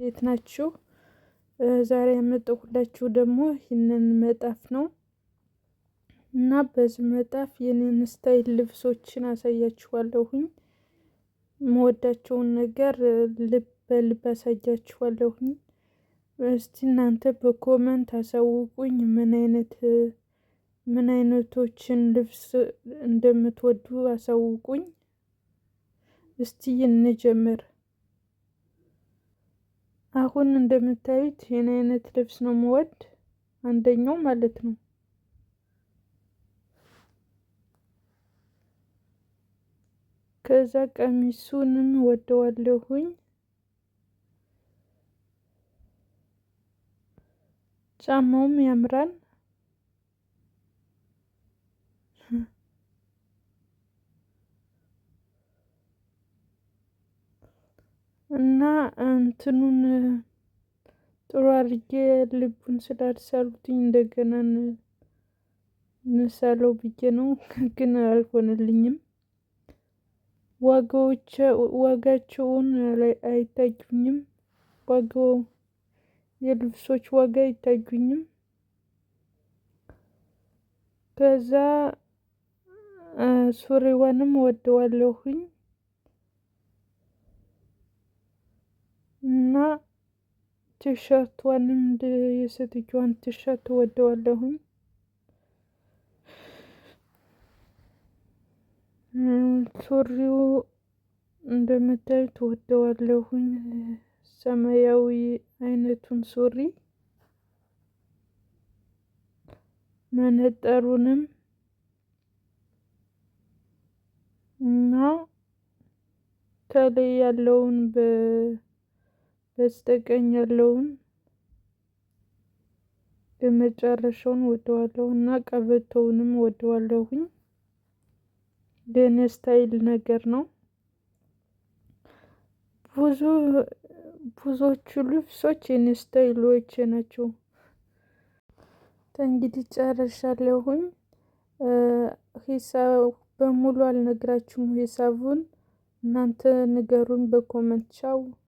የት ናችሁ? ዛሬ ያመጣሁላችሁ ደግሞ ይህንን መጣፍ ነው እና በዚህ መጣፍ የኔን ስታይል ልብሶችን አሳያችኋለሁኝ። የምወዳቸውን ነገር ልብ በልብ አሳያችኋለሁኝ። እስቲ እናንተ በኮመንት አሳውቁኝ ምን አይነቶችን ልብስ እንደምትወዱ አሳውቁኝ። እስቲ እንጀምር። አሁን እንደምታዩት ይሄን አይነት ልብስ ነው የምወድ፣ አንደኛው ማለት ነው። ከዛ ቀሚሱንም ወደዋለሁኝ፣ ጫማውም ያምራል። እና እንትኑን ጥሩ አድርጌ ልቡን ስላልሳሉትኝ እንደገና እንሳለው ብዬ ነው፣ ግን አልሆነልኝም። ዋጋቸውን አይታዩኝም። ዋጋው የልብሶች ዋጋ አይታዩኝም። ከዛ ሱሪዋንም ወደዋለሁኝ እና ቲሸርቷንም የሴትዮዋን ቲሸርት ወደዋለሁኝ። ሱሪው እንደምታዩት ወደዋለሁኝ፣ ሰማያዊ አይነቱን ሱሪ። መነጠሩንም እና ከላይ ያለውን በስተቀኝ ያለውን የመጨረሻውን ወደዋለሁ እና ቀበቶውንም ወደዋለሁኝ። የኔ ስታይል ነገር ነው። ብዙዎቹ ልብሶች የኔ ስታይሎች ናቸው። እንግዲህ ጨርሻለሁኝ። ሂሳብ በሙሉ አልነግራችሁም። ሂሳቡን እናንተ ንገሩኝ በኮመንት። ቻው